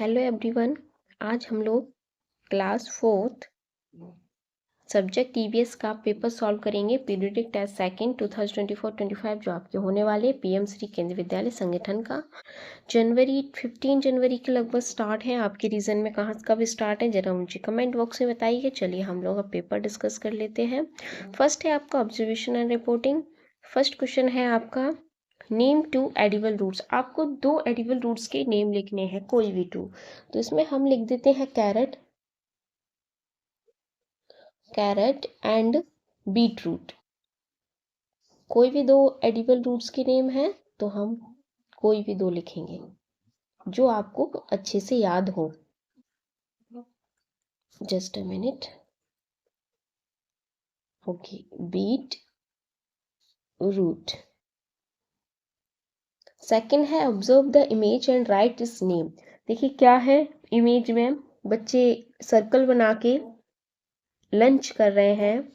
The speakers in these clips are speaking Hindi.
Hello everyone. आज हम लोग क्लास 4th सब्जेक्ट ईवीएस का पेपर सॉल्व करेंगे। पीरियडिक टेस्ट सेकंड 2024-25 जो आपके होने वाले पीएम श्री केंद्रीय विद्यालय संगठन का 15 जनवरी के लगभग स्टार्ट है। आपके रीजन में कहाँ कब स्टार्ट है जरा मुझे कमेंट बॉक्स में बताइए। चलिए हम लोग अब पेपर डिस्कस कर लेते हैं। फर्स्ट है आपका observation and reporting. First question है आपका नेम 2 एडिबल रूट्स। आपको 2 एडिबल रूट्स के नेम लिखने हैं, कोई भी 2। तो इसमें हम लिख देते हैं कैरेट एंड बीट रूट। कोई भी 2 एडिबल रूट्स के नेम हैं तो हम कोई भी 2 लिखेंगे जो आपको अच्छे से याद हो। Just a minute. Okay, beetroot. Second है observe the image and write this name. देखिए क्या है, इमेज में बच्चे सर्कल बना के लंच कर रहे हैं,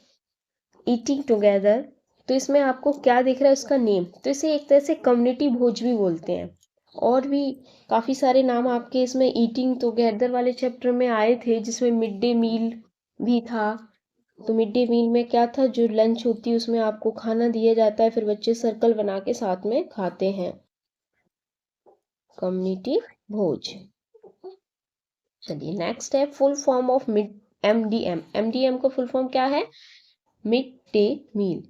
ईटिंग टुगेदर। तो इसमें आपको क्या दिख रहा है, उसका नेम। तो इसे एक तरह से कम्युनिटी भोज भी बोलते हैं। और भी काफ़ी सारे नाम आपके इसमें ईटिंग टुगेदर वाले चैप्टर में आए थे, जिसमें मिड डे मील भी था। तो मिड डे मील में क्या था, जो लंच होती है उसमें आपको खाना दिया जाता है, फिर बच्चे सर्कल बना के साथ में खाते हैं। कम्युनिटी भोज। चलिए नेक्स्ट है full form of mid MDM. MDM का फुल फॉर्म क्या है, मिड डे मील,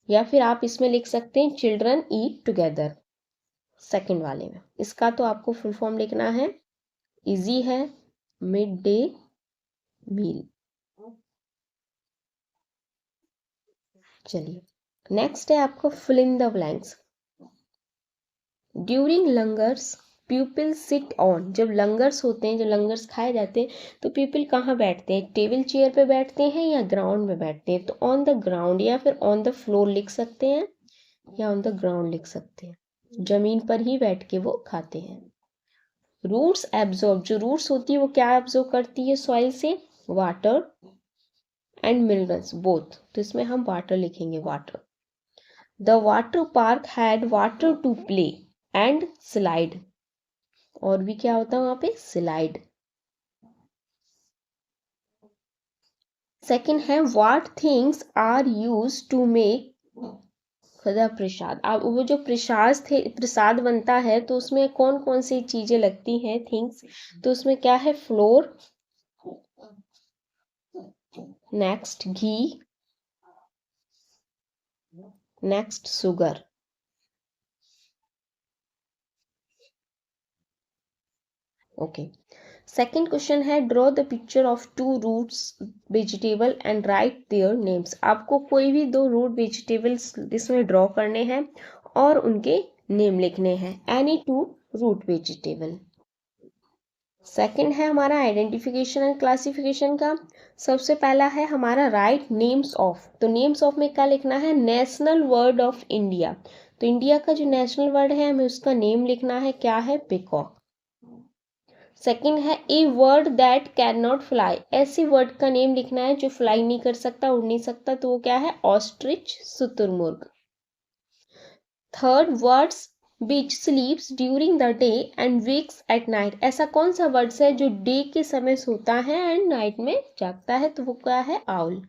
या फिर आप इसमें लिख सकते हैं चिल्ड्रन ईट टुगेदर। सेकंड वाले में इसका तो आपको फुल फॉर्म लिखना है, इजी है, मिड डे मील। चलिए नेक्स्ट है आपको fill in the blanks. During langars people sit on. जब लंगर्स होते हैं, जब लंगर्स खाए जाते हैं तो पीपल कहाँ बैठते हैं, टेबल चेयर पे बैठते हैं या ग्राउंड में बैठते हैं। तो ऑन द ग्राउंड या फिर ऑन द फ्लोर लिख सकते हैं, या ऑन द ग्राउंड लिख सकते हैं। जमीन पर ही बैठ के वो खाते हैं। Roots absorb. जो रूट्स होती है वो क्या एब्जॉर्ब करती है सॉइल से, वाटर एंड मिनरल्स बोथ। तो इसमें हम वाटर लिखेंगे, water. The water park had water to play and slide. और भी क्या होता है वहां पे, स्लाइड। सेकंड है what things are use to make the prasad. अब वो जो प्रसाद बनता है तो उसमें कौन कौन सी चीजें लगती हैं, थिंग्स। तो उसमें क्या है, flour, next ghee, next sugar. Okay. Second question है draw the picture of 2 roots vegetable and write their names. आपको कोई भी 2 रूट वेजिटेबल्स इसमें ड्रॉ करने हैं और उनके नेम लिखने हैं, एनी 2 रूट वेजिटेबल। सेकंड है हमारा आइडेंटिफिकेशन एंड क्लासिफिकेशन का। सबसे पहला है हमारा राइट नेम्स ऑफ। तो नेम्स ऑफ में क्या लिखना है, नेशनल वर्ड ऑफ इंडिया। तो इंडिया का जो नेशनल वर्ड है हमें उसका नेम लिखना है, क्या है, पिकॉक। सेकंड है a word that can not fly. ऐसी वर्ड का नेम लिखना है जो फ्लाई नहीं कर सकता, उड़ नहीं सकता। तो वो क्या है, ऑस्ट्रिच, शुतुरमुर्ग। Third words which sleeps during the day and wakes at night. ऐसा कौन सा वर्ड्स है जो डे के समय सोता है एंड नाइट में जागता है। तो वो क्या है, owl.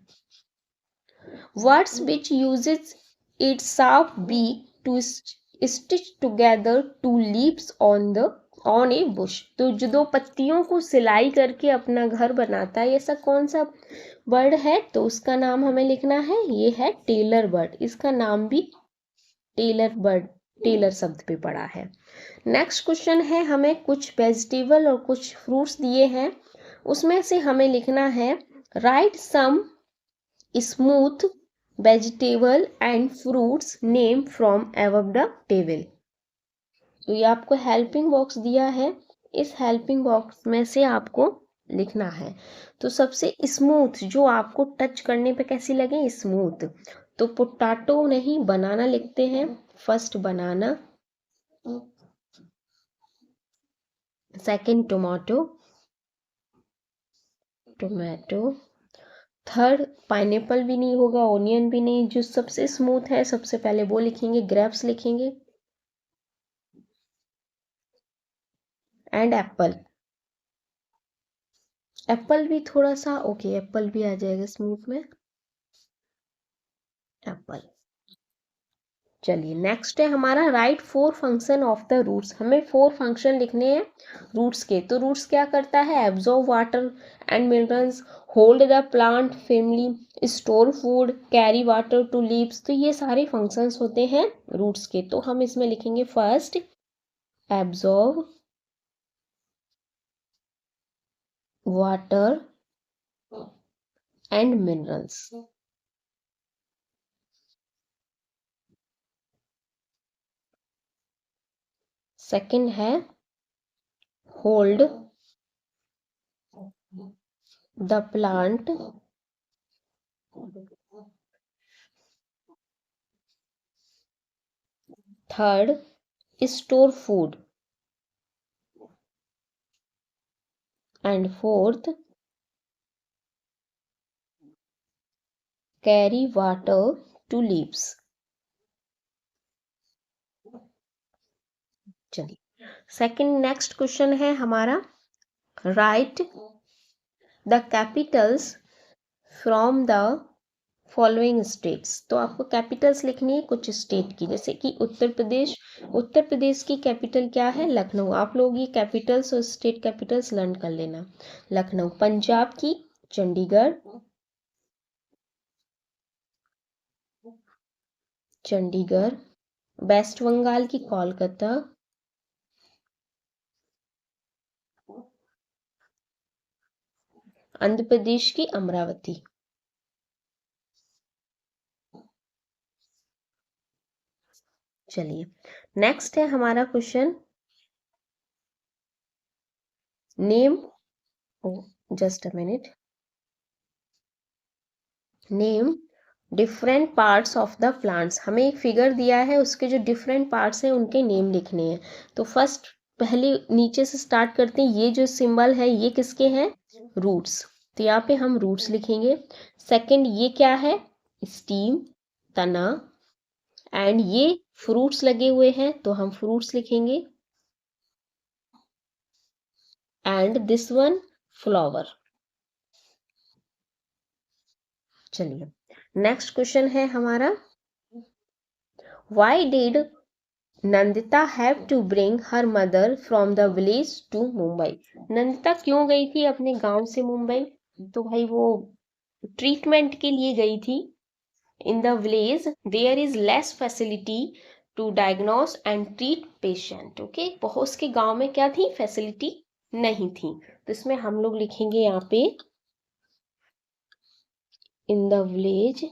Words which uses its sharp beak to stitch together two leaves on a bush. तो जो 2 पत्तियों को सिलाई करके अपना घर बनाता है, ऐसा कौन सा बर्ड है। तो उसका नाम हमें लिखना है, ये है टेलर बर्ड। इसका नाम भी टेलर बर्ड, टेलर शब्द पे पड़ा है। नेक्स्ट क्वेश्चन है, हमें कुछ वेजिटेबल और कुछ फ्रूट्स दिए हैं, उसमें से हमें लिखना है write some smooth vegetable and fruits name from above the table. तो ये आपको हेल्पिंग बॉक्स दिया है, इस हेल्पिंग बॉक्स में से आपको लिखना है। तो सबसे स्मूथ, जो आपको टच करने पे कैसी लगे, स्मूथ। तो पोटैटो नहीं, बनाना लिखते हैं। फर्स्ट बनाना, सेकंड टोमेटो, थर्ड पाइनएप्पल भी नहीं होगा, ओनियन भी नहीं। जो सबसे स्मूथ है सबसे पहले वो लिखेंगे, ग्रेप्स लिखेंगे। And Apple. एप्पल भी थोड़ा सा ओके, एप्पल भी आ जाएगा स्मूथ में, एप्पल। चलिए नेक्स्ट है हमारा write 4 function of the roots. हमें 4 फंक्शन लिखने हैं रूट्स के। तो रूट्स क्या करता है, absorb water and minerals, hold the plant family, store food, carry water to leaves. तो ये सारे फंक्शंस होते हैं रूट्स के। तो हम इसमें लिखेंगे first absorb water and minerals, second है hold the plant third store food and fourth carry water to leaves. चलिए सेकंड नेक्स्ट क्वेश्चन है हमारा write the capitals from the following states. तो आपको कैपिटल्स लिखनी है कुछ स्टेट की, जैसे कि उत्तर प्रदेश। उत्तर प्रदेश की कैपिटल क्या है, लखनऊ। आप लोग ये कैपिटल्स और स्टेट कैपिटल्स लर्न कर लेना। लखनऊ। पंजाब की चंडीगढ़, चंडीगढ़। वेस्ट बंगाल की कोलकाता, आंध्र प्रदेश की अमरावती। चलिए नेक्स्ट है हमारा question name, just a minute, name different parts of the plants. हमें एक फिगर दिया है, उसके जो डिफरेंट पार्ट्स हैं उनके नेम लिखने हैं। तो फर्स्ट पहले नीचे से स्टार्ट करते हैं। ये जो सिंबल है ये किसके हैं, रूट्स। तो यहाँ पे हम रूट्स लिखेंगे। सेकंड ये क्या है, स्टीम, तना। एंड ये फ्रूट्स लगे हुए हैं तो हम फ्रूट्स लिखेंगे। And this one flower. चलिए नेक्स्ट क्वेश्चन है हमारा why did Nandita have to bring her mother from the village to Mumbai. Nandita क्यों गई थी अपने गांव से मुंबई, तो भाई वो ट्रीटमेंट के लिए गई थी। In the village there is less facility to diagnose and treat patient. Okay, बहुत उसके गांव में क्या थी, फैसिलिटी नहीं थी। तो इसमें हम लोग लिखेंगे यहाँ पे in the village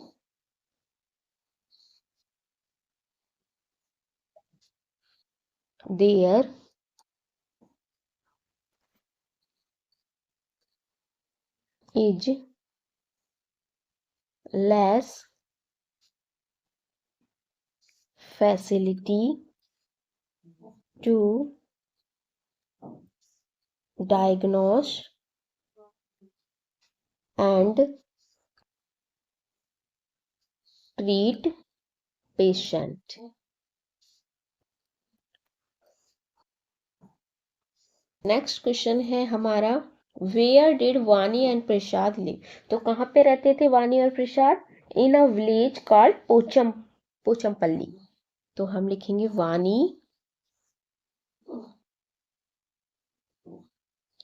there is less facility to diagnose and treat patient। Next question है हमारा where did Wani and Prasad live. तो कहाँ पे रहते थे वानी और Prasad, in a village called Pochampally. तो हम लिखेंगे वानी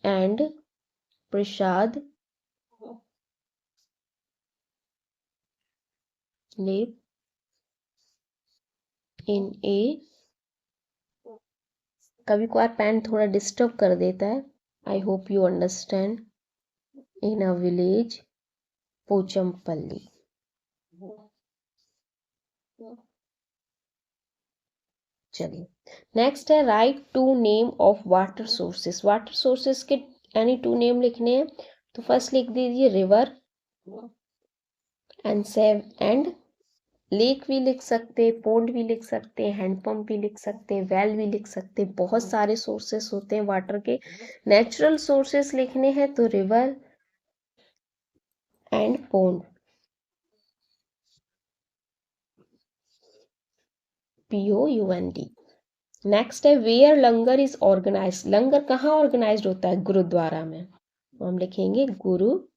एंड प्रसाद लिव इन ए, कभी कभार पेन थोड़ा डिस्टर्ब कर देता है, I hope you understand, in a village Pochampally. चलिए नेक्स्ट है right to name of water sources. Water sources के यानी टू नेम लिखने हैं। तो फर्स्ट लिख दीजिए river and save and lake भी लिख सकते हैं, पोंड भी लिख सकते हैं, हैंडपंप भी लिख सकते हैं, वेल भी लिख सकते हैं। बहुत सारे सोर्सेस होते हैं वाटर के। नेचुरल सोर्सेस लिखने हैं तो river and pond, POUND। Next है where langar is organise, langar कहाँ ऑर्गेनाइज होता है? गुरुद्वारा में, तो हम लिखेंगे गुरुद्वारा।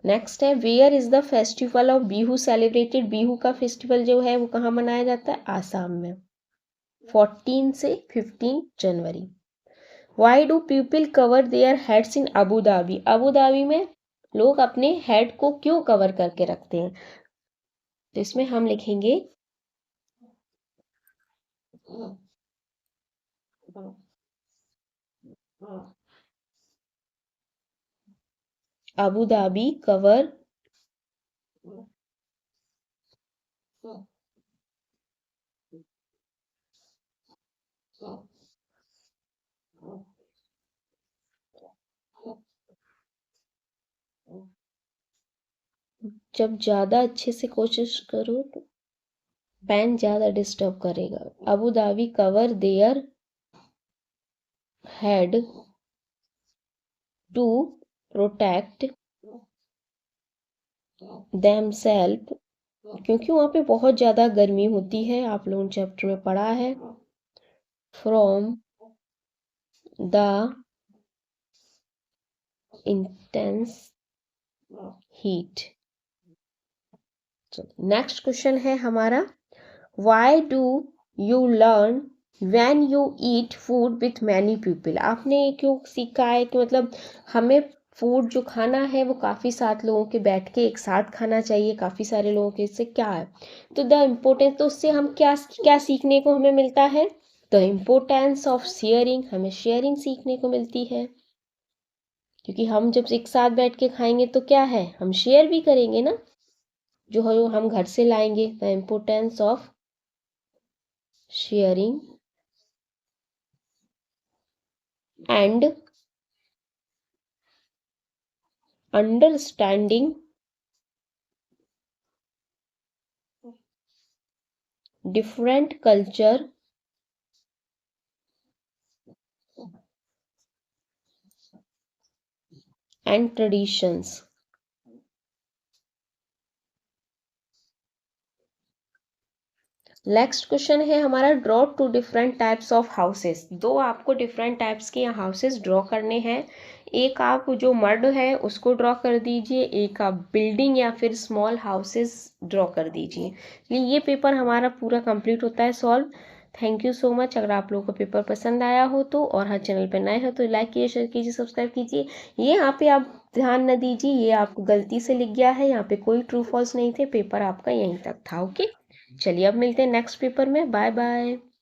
नेक्स्ट है where is the festival of Bihu celebrated, Bihu का फेस्टिवल जो है वो कहाँ मनाया जाता है? आसाम में, 14 से 15 जनवरी। Why do people cover their heads in Abu Dhabi, Abu Dhabi में लोग अपने हेड को क्यों कवर करके रखते हैं? तो इसमें हम लिखेंगे अबू धाबी कवर जब ज्यादा अच्छे से कोशिश करो तो पेन ज्यादा डिस्टर्ब करेगा। Abu Dhabi cover their head to protect themselves, क्योंकि वहां पे बहुत ज्यादा गर्मी होती है, आप लोगों ने चैप्टर में पढ़ा है, from the intense heat. Next question है हमारा why do you learn when you eat food with many people, आपने क्यों सीखा है कि मतलब हमें फूड जो खाना है वो काफ़ी सात लोगों के बैठ के एक साथ खाना चाहिए, काफ़ी सारे लोगों के, इससे क्या है? तो द इम्पोर्टेंस, तो उससे हम क्या क्या सीखने को हमें मिलता है? द इम्पोर्टेंस ऑफ शेयरिंग, हमें शेयरिंग सीखने को मिलती है, क्योंकि हम जब एक साथ बैठ के खाएंगे तो क्या है, हम शेयर भी करेंगे ना, जो हम घर से लाएंगे। The importance of sharing and understanding different culture and traditions. Next question है हमारा draw two different types of houses, दो आपको डिफरेंट टाइप्स के हाउसेस ड्रॉ करने हैं। एक आप जो मर्ड है उसको ड्रॉ कर दीजिए, एक आप बिल्डिंग या फिर स्मॉल हाउसेस ड्रॉ कर दीजिए। ये पेपर हमारा पूरा कंप्लीट होता है solve. Thank you so much. अगर आप लोगों को पेपर पसंद आया हो तो, और हर चैनल पर नए हो तो लाइक कीजिए, शेयर कीजिए, सब्सक्राइब कीजिए। ये यहाँ पे आप ध्यान न दीजिए, ये आपको गलती से लिख गया है, यहाँ पे कोई ट्रू फॉल्स नहीं थे, पेपर आपका यहीं तक था। ओके, चलिए अब मिलते हैं नेक्स्ट पेपर में। Bye bye.